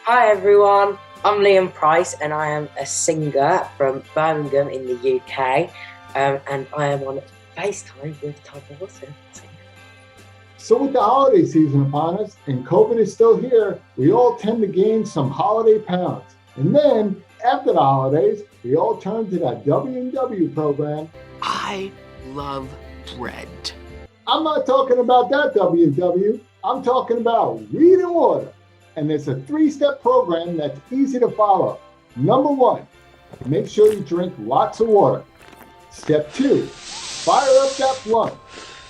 Hi everyone, I'm Liam Price and I am a singer from Birmingham in the UK, and I am on FaceTime with Todd Wharton. So with the holiday season upon us and COVID is still here, we all tend to gain some holiday pounds. And then after the holidays, we all turn to that W&W program. I love bread. I'm not talking about that W&W. I'm talking about Weed and Water. And it's a 3-step program that's easy to follow. Number 1, make sure you drink lots of water. Step 2, fire up that blunt.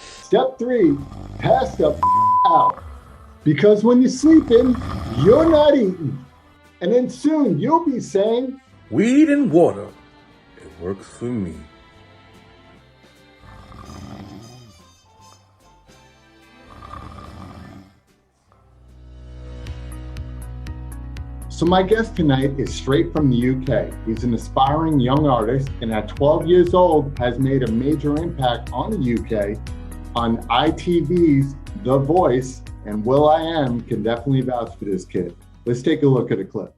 Step 3, pass the out. Because when you're sleeping, you're not eating. And then soon you'll be saying, Weed and water, it works for me. So my guest tonight is straight from the UK. He's an aspiring young artist and at 12 years old has made a major impact on the UK on ITV's The Voice, and will.i.am can definitely vouch for this kid. Let's take a look at a clip.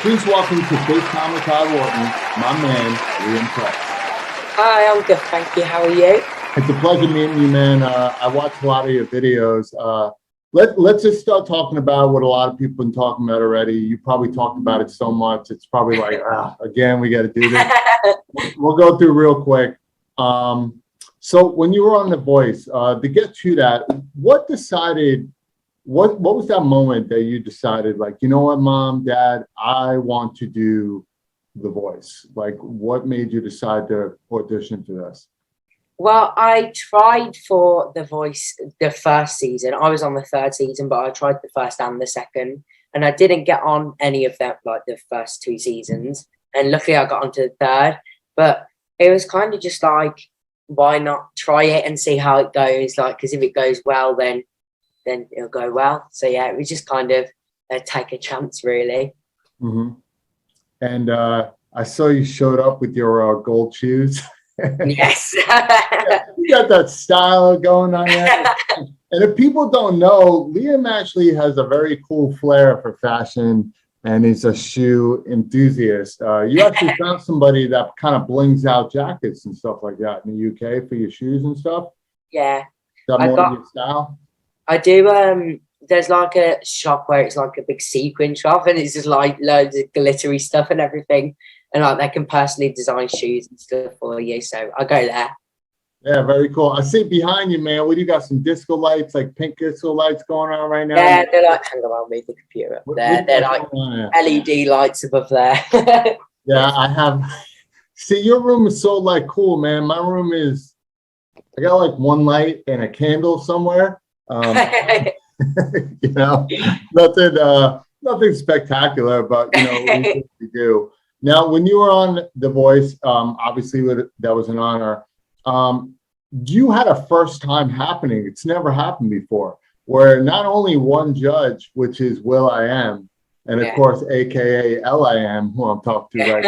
Please welcome to FaceTime with Todd Wharton, my man, Liam Price. Hi, I'm good, thank you. How are you? It's a pleasure meeting you, man. I watched a lot of your videos. Let's just start talking about what a lot of people have been talking about already. You probably talked about it so much. It's probably like, again, we got to do this. We'll go through real quick. So when you were on The Voice, to get to that, what was that moment that you decided, like, you know what, Mom, Dad, I want to do The Voice? Like, what made you decide to audition for this? Well, I tried for The Voice the first season. I was on the third season, but I tried the first and the second, and I didn't get on any of them, like the first 2 seasons. And luckily I got onto the third, but it was kind of just like, why not try it and see how it goes? Like, because if it goes well, then it'll go well. So yeah, it was just kind of take a chance, really. Mm-hmm. And I saw you showed up with your gold shoes. Yes. You got that style going on there. And if people don't know, Liam actually has a very cool flair for fashion and is a shoe enthusiast. You actually found somebody that kind of blings out jackets and stuff like that in the UK for your shoes and stuff. Yeah. Is that more your style? I do. There's like a shop where it's like a big sequin shop, and it's just like loads of glittery stuff and everything, and like they can personally design shoes and stuff for you. So I go there. Yeah, very cool. I see behind you, man. What do you got? Some disco lights, like pink disco lights going on right now? Yeah, they're like hang around me the computer. They're like LED lights above there. Yeah, I have. See, your room is so like cool, man. My room is. I got like one light and a candle somewhere. You know, nothing spectacular, but you know, we do. Now, when you were on The Voice, obviously that was an honor. You had a first time happening. It's never happened before, where not only one judge, which is will.i.am, and of course, AKA L.I.am, who I'm talking to right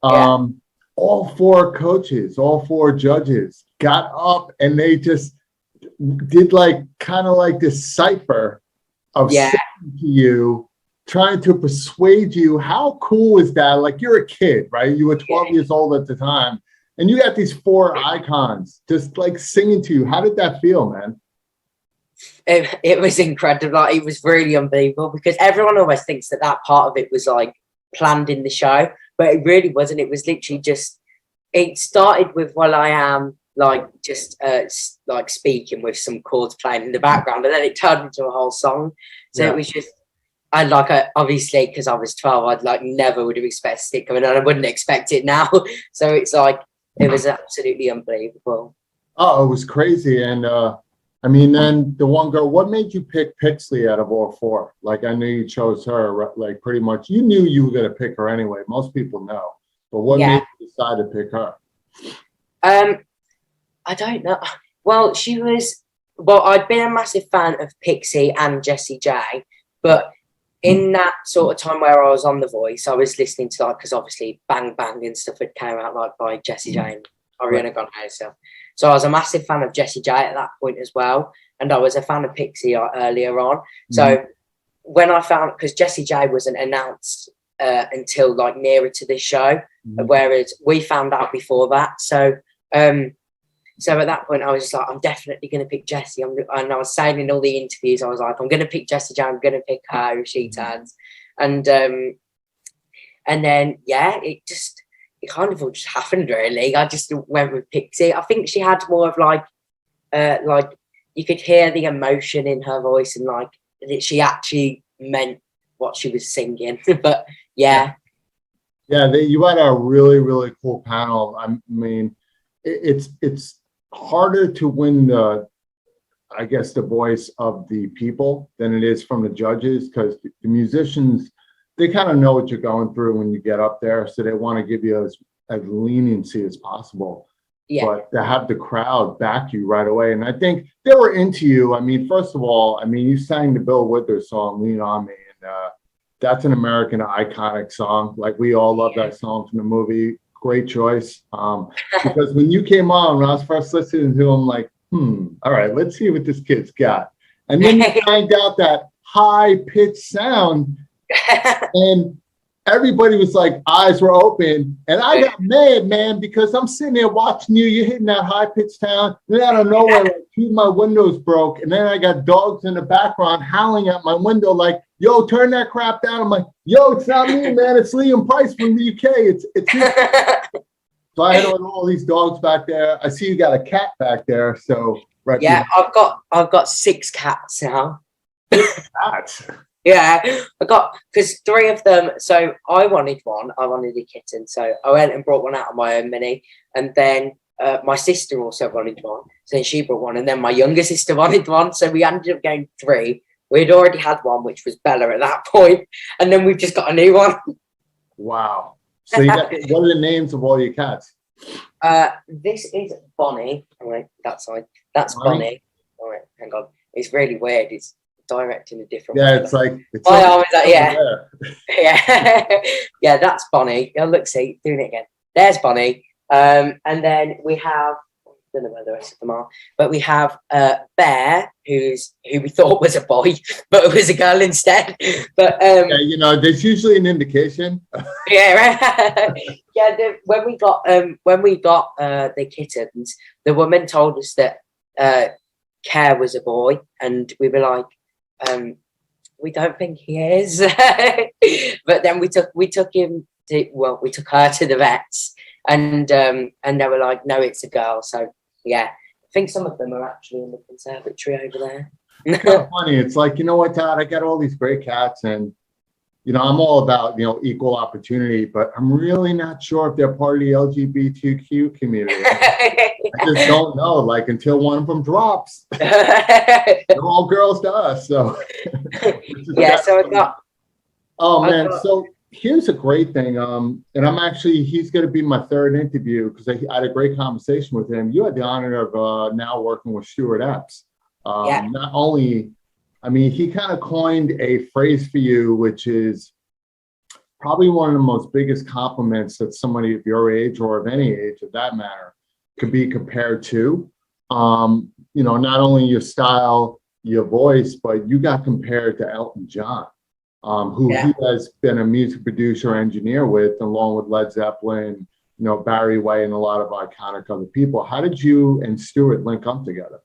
now. All 4 coaches, all 4 judges got up and they just did like kind of like this cipher of saying to you, trying to persuade you. How cool is that? Like, you're a kid, right? You were 12 years old at the time, and you got these 4 icons just like singing to you. How did that feel, man? It was incredible. Like, it was really unbelievable because everyone always thinks that part of it was like planned in the show, but it really wasn't. It was literally just, it started with will.i.am like just like speaking with some chords playing in the background, and then it turned into a whole song. So it was just, obviously because I was 12, I'd like never would have expected it coming, and I wouldn't expect it now. So it's like it was absolutely unbelievable. Oh, it was crazy. And I mean, then the one girl, what made you pick Pixley out of all four? Like, I knew you chose her, like pretty much. You knew you were going to pick her anyway. Most people know. But what made you decide to pick her? I don't know. Well, I'd been a massive fan of Pixie and Jessie J, but in that sort of time where I was on The Voice, I was listening to like, because obviously Bang Bang and stuff had came out like by Jessie J and Ariana Grande herself. So I was a massive fan of Jessie J at that point as well, and I was a fan of Pixie earlier on. So when I found, because Jessie J wasn't announced until like nearer to this show, whereas we found out before that. So so at that point, I was just like, I'm definitely going to pick Jessie. And I was saying in all the interviews, I was like, I'm going to pick Jessie J. I'm going to pick her if she turns. And then, it kind of all just happened, really. I just went with Pixie. I think she had more of like you could hear the emotion in her voice, and like that she actually meant what she was singing. But you had a really, really cool panel. I mean, it's harder to win the voice of the people than it is from the judges, because the musicians, they kind of know what you're going through when you get up there, so they want to give you as leniency as possible. But to have the crowd back you right away, and I think they were into you. I mean, first of all, I mean, you sang the Bill Withers song "Lean on Me," and that's an American iconic song. Like, we all love that song from the movie. Great choice. Because when you came on, when I was first listening to him, like, all right, let's see what this kid's got. And then you find out that high-pitched sound, and everybody was like, eyes were open. And I got mad, man, because I'm sitting there watching you. You're hitting that high-pitched sound. And then out of nowhere, like, two of my windows broke. And then I got dogs in the background howling at my window like, yo, turn that crap down. I'm like, yo, it's not me, man. It's Liam Price from the UK. It's So I had all these dogs back there. I see you got a cat back there. So I've got 6 cats now. Cats. because 3 of them. So I wanted one. I wanted a kitten. So I went and brought one out of my own mini, and then my sister also wanted one. So then she brought one, and then my younger sister wanted one. So we ended up getting 3. We'd already had one, which was Bella at that point, and then we've just got a new one. Wow. So what are the names of all your cats? This is Bonnie. All right, that side. That's Bonnie. All right, hang on. It's really weird. It's directing a different way. It's like, that's Bonnie. Oh, look, see, doing it again. There's Bonnie. And then we have, I don't know where the rest of them are, but we have Bear, who we thought was a boy, but it was a girl instead. But there's usually an indication. When we got the kittens, the woman told us that Care was a boy, and we were like, we don't think he is. But then we took her to the vets, and they were like, no, it's a girl. So I think some of them are actually in the conservatory over there. It's kind of funny. It's like, you know what, Todd, I got all these great cats, and I'm all about equal opportunity, but I'm really not sure if they're part of the LGBTQ community. I just don't know. Like, until one of them drops, they're all girls to us. So So here's a great thing. And he's going to be my 3rd interview, because I had a great conversation with him. You had the honor of now working with Stuart Epps. Not only, he kind of coined a phrase for you, which is probably one of the most biggest compliments that somebody of your age, or of any age of that matter, could be compared to. Not only your style, your voice, but you got compared to Elton John. Who he has been a music producer, engineer with, along with Led Zeppelin, Barry White, and a lot of iconic other people. How did you and Stuart link up together?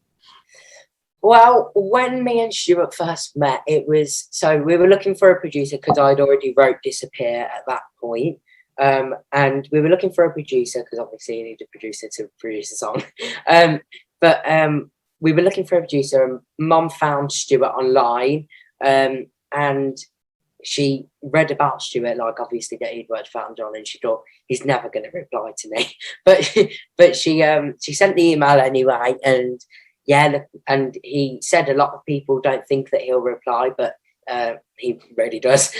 Well, when me and Stuart first met, we were looking for a producer, because I'd already wrote Disappear at that point. And we were looking for a producer because obviously you need a producer to produce a song. But we were looking for a producer, and Mum found Stuart online, and she read about Stuart, like obviously that he'd worked for Elton John, and she thought he's never going to reply to me. But she sent the email anyway, and yeah, and he said a lot of people don't think that he'll reply, but he really does.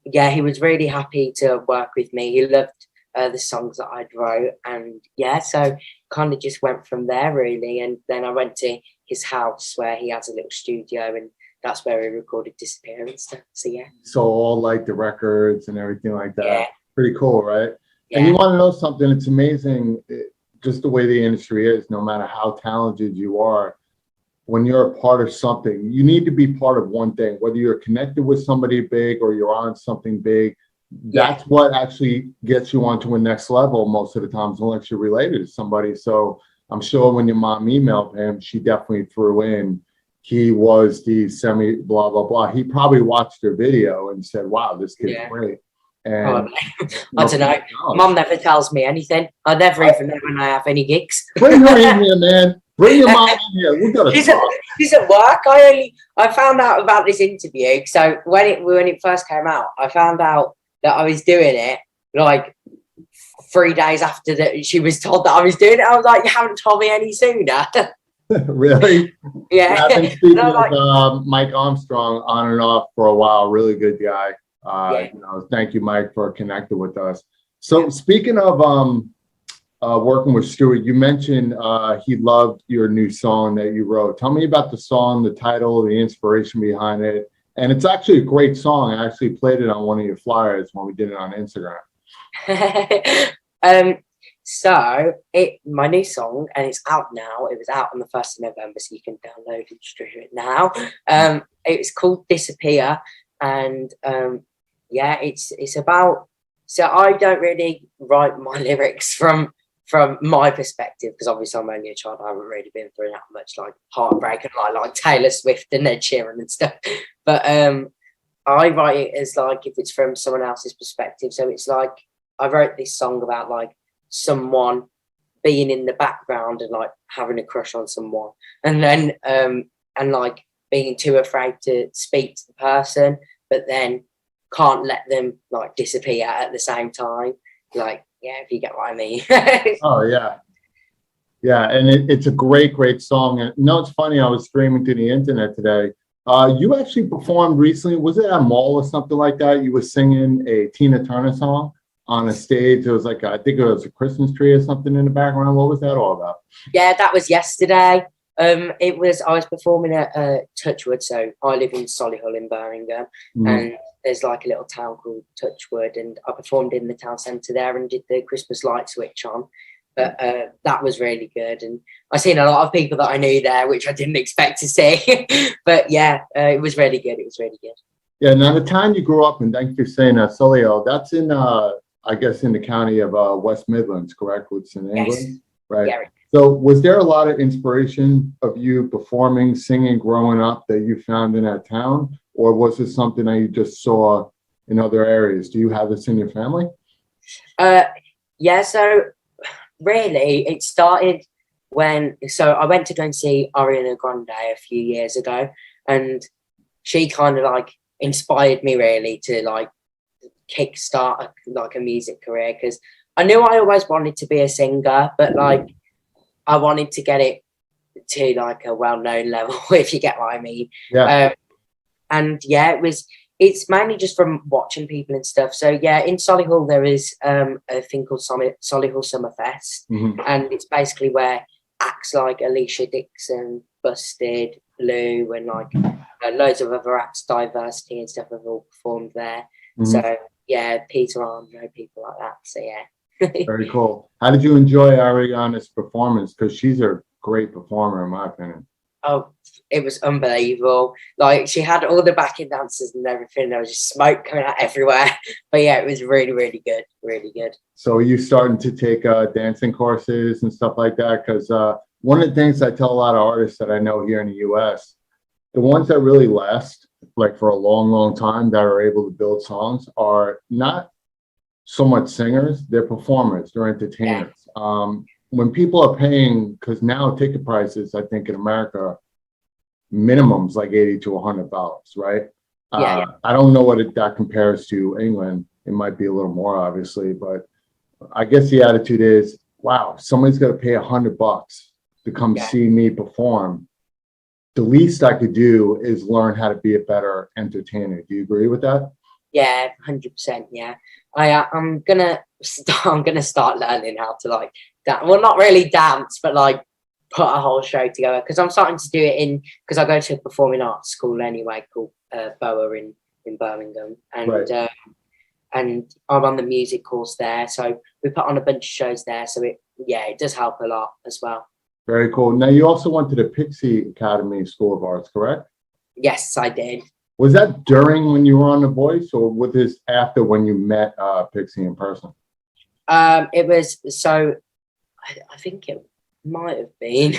Yeah, he was really happy to work with me. He loved the songs that I'd wrote, and yeah, so kind of just went from there really. And then I went to his house where he has a little studio, and that's where we recorded Disappear and stuff. So yeah. So all like the records and everything like that. Yeah. Pretty cool, right? Yeah. And you want to know something? It's amazing, just the way the industry is. No matter how talented you are, when you're a part of something, you need to be part of one thing. Whether you're connected with somebody big or you're on something big, that's what actually gets you onto a next level most of the times, unless you're related to somebody. So I'm sure when your mom emailed him, she definitely threw in, he was the semi blah, blah, blah. He probably watched their video and said, wow, this kid's great. And I don't know. Mom never tells me anything. I never even know when I have any gigs. Bring her in here, man. Bring your mom in here. We gotta talk. She's at work. I found out about this interview. So when it first came out, I found out that I was doing it like 3 days after that she was told that I was doing it. I was like, you haven't told me any sooner. Really? Yeah. I've been speaking with Mike Armstrong on and off for a while. Really good guy. You know, thank you, Mike, for connecting with us. So speaking of working with Stuart, you mentioned he loved your new song that you wrote. Tell me about the song, the title, the inspiration behind it. And it's actually a great song. I actually played it on one of your flyers when we did it on Instagram. So my new song, and it's out now. It was out on the 1st of November, so you can download and stream it now. It's called Disappear, and yeah, it's about. So I don't really write my lyrics from my perspective, because obviously I'm only a child. I haven't really been through that much like heartbreak and like Taylor Swift and Ed Sheeran and stuff. But I write it as like if it's from someone else's perspective. So it's like I wrote this song about like someone being in the background and like having a crush on someone, and then and like being too afraid to speak to the person, but then can't let them like disappear at the same time. Like, yeah, if you get what I mean. Oh yeah. Yeah, and it's a great song. And you know, it's funny, I was streaming to the internet today. You actually performed recently, was it at a mall or something like that? You were singing a Tina Turner song on a stage. It was like, I think it was a Christmas tree or something in the background. What was that all about? Yeah, that was yesterday. I was performing at Touchwood. So I live in Solihull in Birmingham, and there's like a little town called Touchwood, and I performed in the town centre there and did the Christmas light switch on. But that was really good, and I seen a lot of people that I knew there, which I didn't expect to see. But yeah, it was really good. It was really good. Yeah. Now the town you grew up in, thank you for saying that, Solihull. That's in I guess in the county of West Midlands, correct? Which in England, yes. Right? Yeah. So was there a lot of inspiration of you performing, singing, growing up that you found in that town? Or was it something that you just saw in other areas? Do you have this in your family? Yeah, so really it started so I went to go and see Ariana Grande a few years ago, and she kind of like inspired me really to like kickstart a music career, because I knew I always wanted to be a singer, but like I wanted to get it to like a well-known level, if you get what I mean. Yeah. And yeah, it's mainly just from watching people and stuff. So yeah, in Solihull there is a thing called Solihull Summerfest, and it's basically where acts like Alicia Dixon, Busted, Blue, and like loads of other acts, Diversity and stuff have all performed there. So yeah, Petawane, people like that. So yeah. Very cool. How did you enjoy Ariana's performance? Because she's a great performer, in my opinion. Oh, it was unbelievable. Like, she had all the backing dancers and everything. There was just smoke coming out everywhere. But yeah, it was really, really good. Really good. So are you starting to take dancing courses and stuff like that? Because one of the things I tell a lot of artists that I know here in the US, the ones that really last, like for a long, long time that are able to build songs are not so much singers, they're performers, they're entertainers. When people are paying, because now ticket prices, I think in America, minimums like $80 to $100, right? I don't know what that compares to England. It might be a little more, obviously, but I guess the attitude is, wow, somebody's got to pay $100 to come see me perform. The least I could do is learn how to be a better entertainer. Do you agree with that? Yeah, 100%. Yeah, I'm gonna start learning how to like that. Well, not really dance, but like put a whole show together, because I'm starting to do it because I go to a performing arts school anyway called BOA in Birmingham, and I'm on the music course there, so we put on a bunch of shows there. So it does help a lot as well. Very cool. Now you also went to the Pixie Academy School of Arts, correct? Yes, I did. Was that during when you were on The Voice, or was this after when you met Pixie in person? It was, so I think it might have been.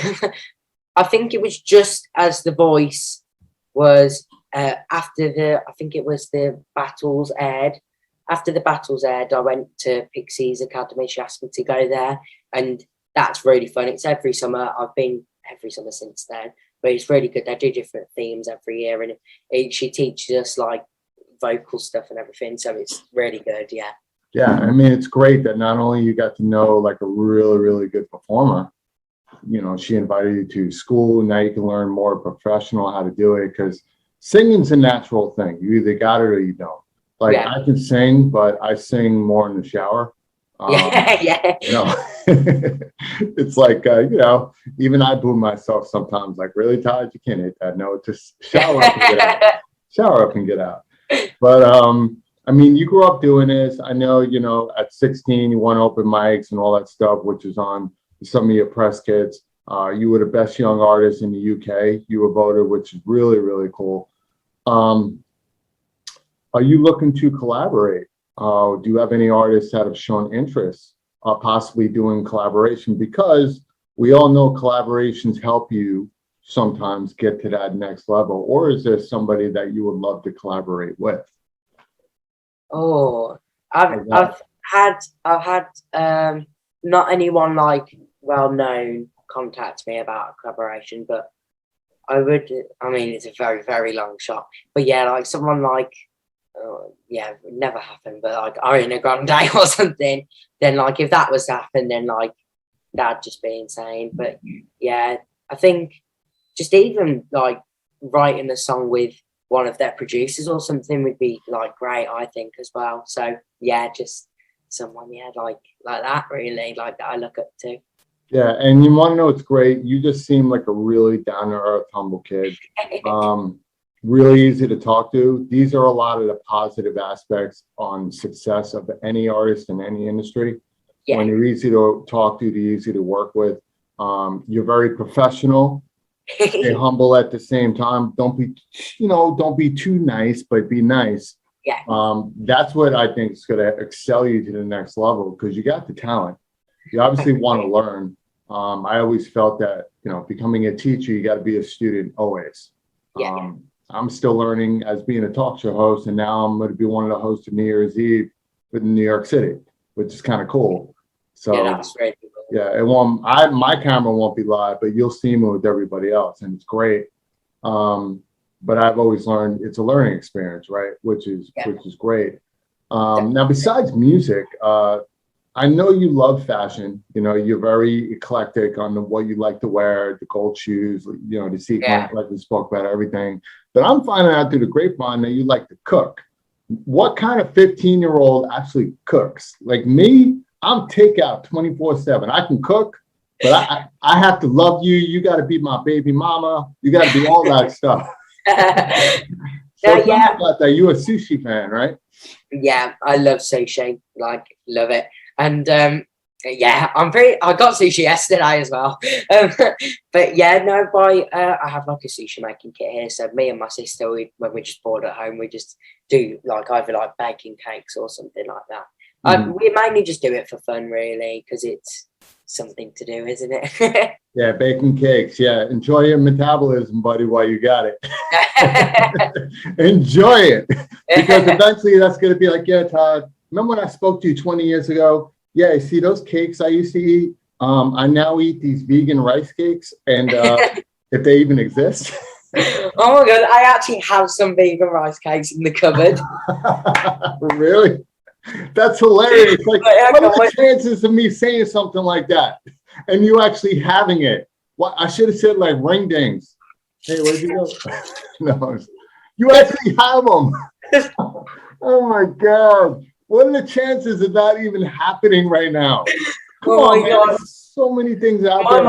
I think it was just as The Voice was after I think it was the battles aired. After the battles aired, I went to Pixie's Academy. She asked me to go there, and that's really fun. It's every summer. I've been every summer since then, but it's really good. They do different themes every year, and she teaches us like vocal stuff and everything. So it's really good. Yeah. Yeah, I mean, it's great that not only you got to know like a really, really good performer, you know, she invited you to school. Now you can learn more professional how to do it, because singing's a natural thing. You either got it or you don't. Like I can sing, but I sing more in the shower. Yeah. You know, it's like, you know, even I boo myself sometimes, like, really, Todd, you can't hit that note. Just shower up and get out. Shower up and get out. But, I mean, you grew up doing this. I know, you know, at 16, you won open mics and all that stuff, which is on some of your press kits. You were the best young artist in the UK. You were voted, which is really, really cool. Are you looking to collaborate? Do you have any artists that have shown interest possibly doing collaboration? Because we all know collaborations help you sometimes get to that next level. Or is there somebody that you would love to collaborate with? Oh, I've had not anyone like well known contact me about a collaboration, but I mean, it's a very, very long shot. But yeah, like someone like it would never happen, but like Ariana Grande or something, then like if that was to happen, then like that'd just be insane. But yeah, I think just even like writing a song with one of their producers or something would be like great, I think, as well. So yeah, just someone like that, really, like that I look up to. Yeah, and you want to know, it's great. You just seem like a really down to earth, humble kid. Really easy to talk to. These are a lot of the positive aspects on success of any artist in any industry. Yeah. When you're easy to talk to, you're easy to work with. You're very professional. Stay humble at the same time. Don't be too nice, but be nice. Yeah. That's what I think is going to excel you to the next level, because you got the talent. You obviously want to learn. I always felt that, you know, becoming a teacher, you got to be a student always. Yeah. I'm still learning as being a talk show host, and now I'm going to be one of the hosts of New Year's Eve in New York City, which is kind of cool. So yeah, that's great. Yeah, my camera won't be live, but you'll see me with everybody else, and it's great. But I've always learned it's a learning experience, right? Which is great. Now, besides music, I know you love fashion. You know, you're very eclectic on what you like to wear, the gold shoes, you know, the sequins, like we spoke about everything. But I'm finding out through the grapevine that you like to cook. What kind of 15-year-old actually cooks? Like me, I'm takeout 24/7. I can cook, but I have to love you. You got to be my baby mama. You got to be all that stuff. So tell me about that. You're a sushi fan, right? Yeah, I love sushi. Like, love it. And I got sushi yesterday as well. But yeah, no, I have like a sushi making kit here. So me and my sister, when we just board at home, we just do like either like baking cakes or something like that. We mainly just do it for fun, really, because it's something to do, isn't it? Yeah, baking cakes. Yeah, enjoy your metabolism, buddy, while you got it. Enjoy it, because eventually that's going to be like, yeah, Todd, remember when I spoke to you 20 years ago? Yeah, you see those cakes I used to eat? I now eat these vegan rice cakes, and if they even exist. Oh my God, I actually have some vegan rice cakes in the cupboard. Really? That's hilarious. Like, what are the chances of me saying something like that and you actually having it? Well, I should have said like ring dings. Hey, where'd you go? No, you actually have them. Oh my God. What are the chances of that even happening right now? Come on, man. God. There's so many things out there.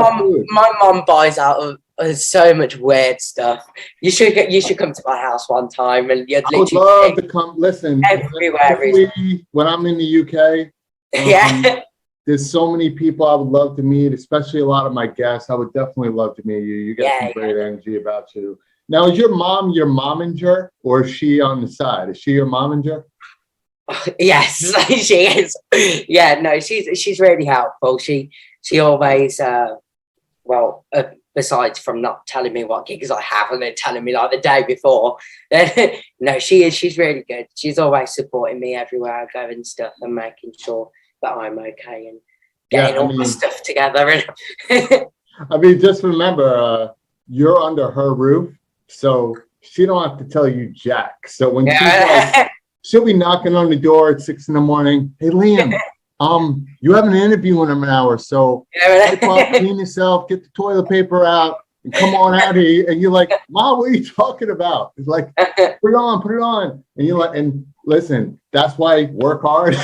My mom buys out of so much weird stuff. You should come to my house one time, and you'd I would love to come. Listen, everywhere. When I'm in the UK, yeah, there's so many people I would love to meet, especially a lot of my guests. I would definitely love to meet you. You got some great energy about you. Now, is your mom your momager, or is she on the side? Is she your momager? Yes, she is. Yeah, no, she's really helpful. She always besides from not telling me what gigs I have and then telling me like the day before, no, she's really good. She's always supporting me everywhere I go and stuff, and making sure that I'm okay and getting all my stuff together. And I mean, just remember, you're under her roof, so she don't have to tell you jack. So when she'll be knocking on the door at 6 a.m. Hey, Liam, you have an interview in an hour, so wipe up, clean yourself, get the toilet paper out, and come on out here. And you're like, Mom, what are you talking about? It's like, put it on. And you're like, and listen, that's why work hard.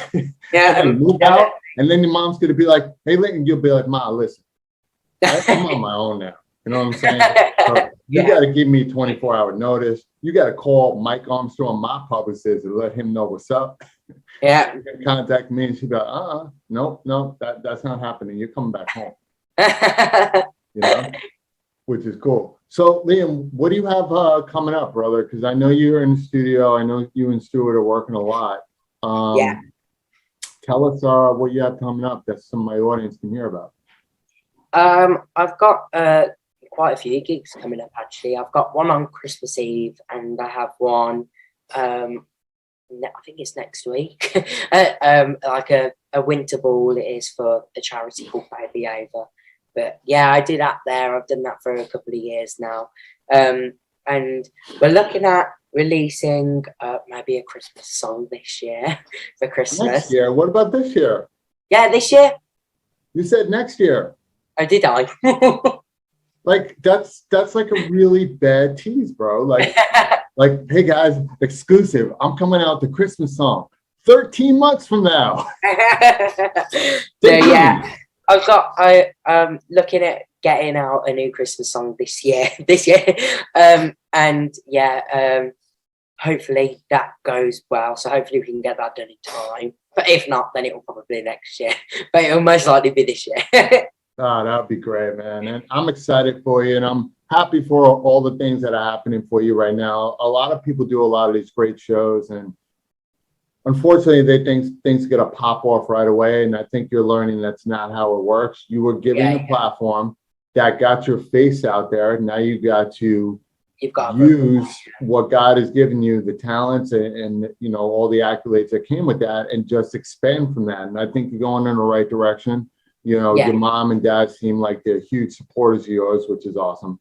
And move out. And then your mom's gonna be like, hey, Lincoln, you'll be like, Mom, listen, I'm on my own now. You know what I'm saying? So you got to give me 24-hour notice. You got to call Mike Armstrong, my publicist, and let him know what's up. Yeah. You can contact me, and she'll be like, no, that's not happening. You're coming back home. You know, which is cool. So, Liam, what do you have coming up, brother? Because I know you're in the studio. I know you and Stuart are working a lot. Tell us what you have coming up that some of my audience can hear about. I've got quite a few gigs coming up, actually. I've got one on Christmas Eve, and I have one, I think it's next week, like a winter ball. It is for a charity called Baby Ava. But yeah, I do that there. I've done that for a couple of years now. And we're looking at releasing maybe a Christmas song this year for Christmas. Next year? What about this year? Yeah, this year. You said next year. Oh, did I? Like, that's like a really bad tease, bro. Like, hey guys, exclusive. I'm coming out with the Christmas song 13 months from now. So yeah, I'm looking at getting out a new Christmas song this year. And yeah, hopefully that goes well. So hopefully we can get that done in time. But if not, then it will probably be next year. But it'll most likely be this year. Oh, that'd be great, man. And I'm excited for you, and I'm happy for all the things that are happening for you right now. A lot of people do a lot of these great shows, and unfortunately, they think things get a pop off right away. And I think you're learning that's not how it works. You were given a platform that got your face out there. Now you got to use what God has given you, the talents and you know, all the accolades that came with that, and just expand from that. And I think you're going in the right direction. You know, your mom and dad seem like they're huge supporters of yours, which is awesome.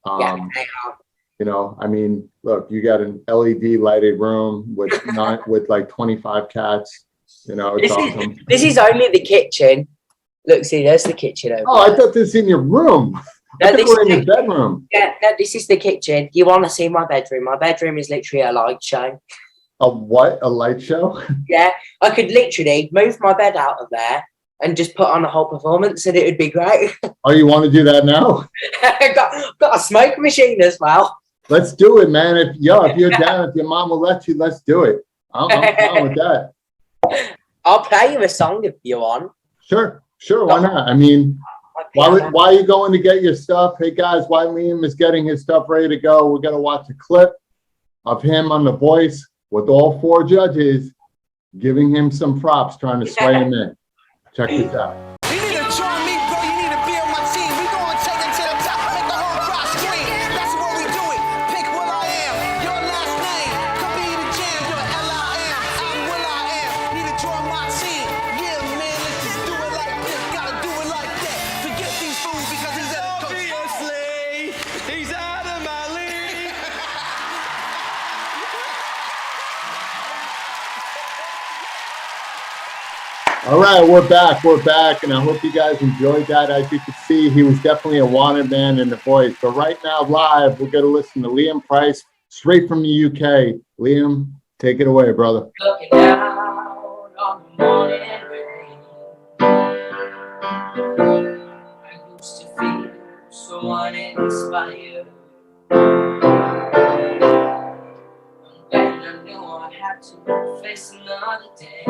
You know, I mean, look, you got an LED lighted room with like 25 cats. You know, it's awesome. This is only the kitchen. Look, see, there's the kitchen over I thought this was in your room. I thought we're in your bedroom. Yeah, no, this is the kitchen. You want to see my bedroom? My bedroom is literally a light show. A what? A light show? Yeah, I could literally move my bed out of there and just put on a whole performance, and it would be great. Oh, you want to do that now? got a smoke machine as well. Let's do it, man. If you're down, if your mom will let you, let's do it. I'm down with that. I'll play you a song if you want. Sure. Why not? I mean, while are you going to get your stuff? Hey guys, while Liam is getting his stuff ready to go, we're gonna watch a clip of him on The Voice with all 4 judges giving him some props, trying to sway him in. Check this out. He need to join me All right, we're back, and I hope you guys enjoyed that. As you can see, he was definitely a wanted man in The Voice. But right now, live, we're going to listen to Liam Price, straight from the UK. Liam, take it away, brother. Looking out on the morning rain, I used to feel so uninspired. And I knew I had to face another day.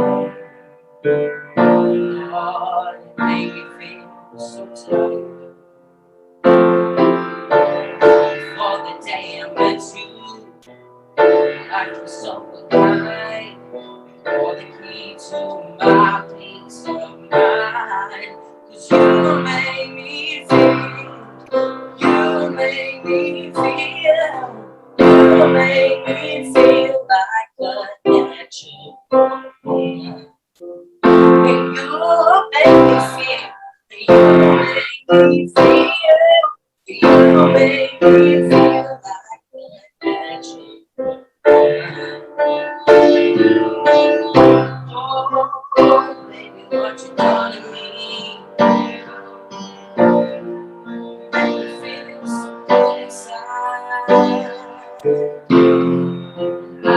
Lord, it made me feel so tired. For the day I met you, life was so alive. You're the key to my peace of mind. 'Cause you made me feel, you made me feel, you made me feel like a natural woman. You make me feel, you make me feel, you make me feel like a natural woman. Oh, baby, what you done to me? I'm feeling so good inside. I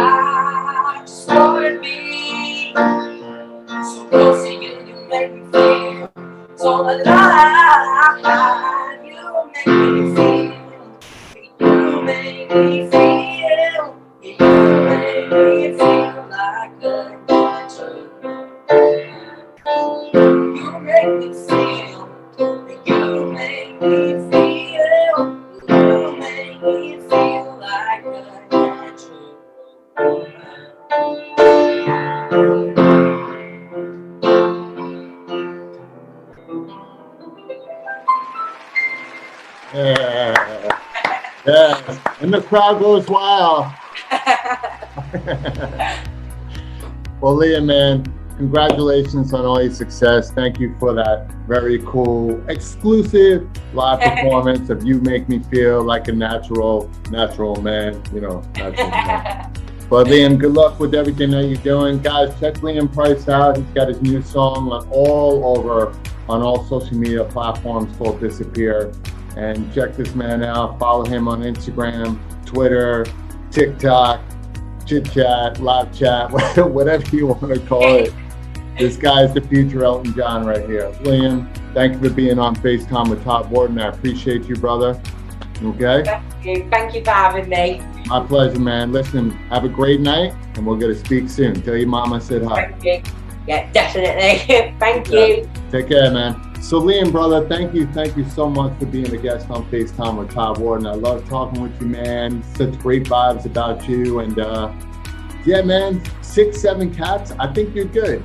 just wanna be so close to you, you make me feel so alive. You make me feel, you make me feel, you make me feel like a natural. You make me feel, you make me feel, you make me feel like a natural woman. Yeah. Yes. And the crowd goes wild. Well, Liam, man, congratulations on all your success. Thank you for that very cool, exclusive live performance of You Make Me Feel Like a Natural man, natural man. But Liam, good luck with everything that you're doing. Guys, check Liam Price out. He's got his new song on all social media platforms called Disappear. And check this man out. Follow him on Instagram, Twitter, TikTok, Chit Chat, Live Chat, whatever you want to call it. This guy's the future Elton John right here. Liam, thank you for being on FaceTime with Todd Wharton. I appreciate you, brother. Okay? Thank you for having me. My pleasure, man. Listen, have a great night, and we're going to speak soon. Tell your mama I said hi. Thank you. Yeah, definitely. Thank you. Take care, man. So Liam, brother, thank you so much for being a guest on FaceTime with Todd Wharton. I love talking with you, man. Such great vibes about you. And yeah, man, 6-7 cats, I think you're good.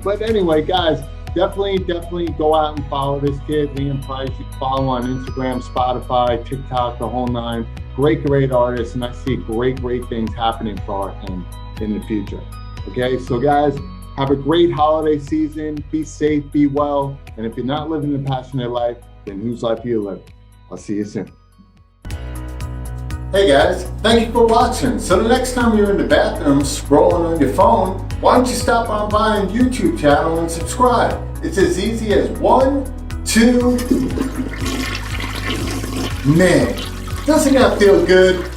But anyway, guys, definitely go out and follow this kid, Liam Price. You can follow on Instagram, Spotify, TikTok, the whole nine. Great artist, and I see great things happening for him in the future. Okay, so guys, have a great holiday season. Be safe, be well. And if you're not living a passionate life, then whose life are you living? I'll see you soon. Hey guys, thank you for watching. So the next time you're in the bathroom scrolling on your phone, why don't you stop on by our YouTube channel and subscribe? It's as easy as 1, 2, man, doesn't that feel good?